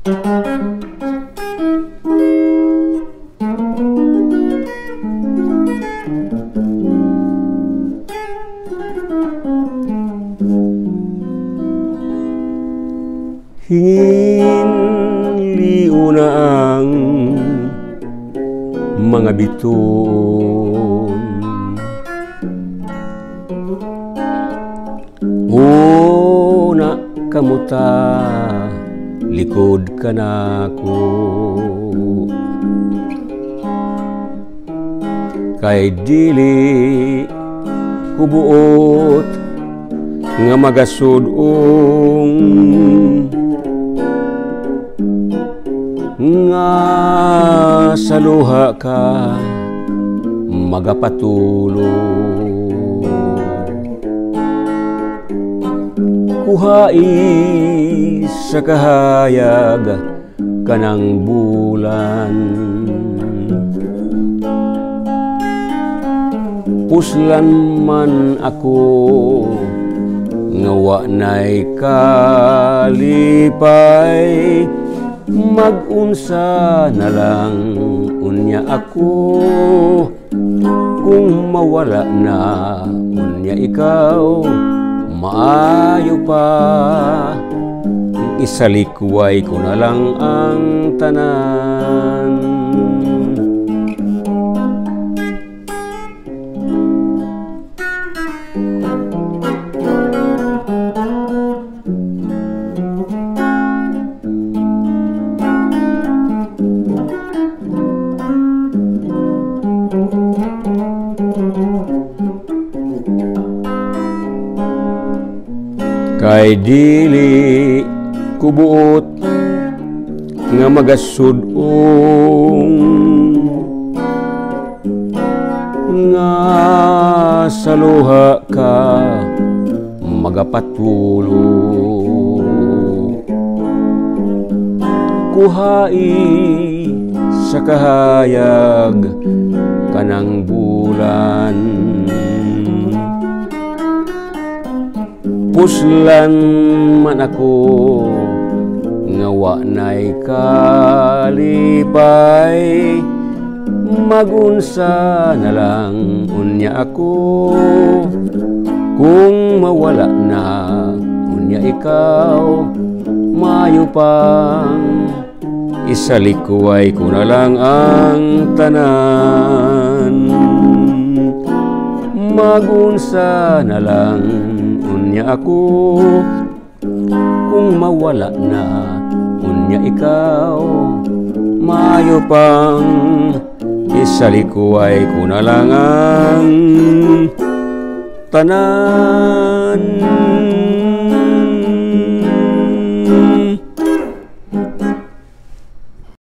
Hingin liuna ang mga biton, una kamuta likod ka na ko, kay dili kubuot nga magasudong nga sa luha ka magapatulo. Kuhai sa kahayag kanang bulan, puslan man ako nga wa na'y kalipay, mag-unsa na lang unya ako, kung mawala na unya ikaw, maayo pa, isalikway ko na lang ang tanan. Kay dili kubuot nga magasudong nga sa luha ka magapatulo. Kuhai sa kahayag kanang bulan, puslan man ako nga wa na'y kalipay, magunsa na lang unya ako, kung mawala na unya ikaw, mayo pang isalikway ko na lang ang tanan. Magunsa na lang unya ako, kung mawala na unya ikaw, mayo pang isalikway ko na lang ang tanan.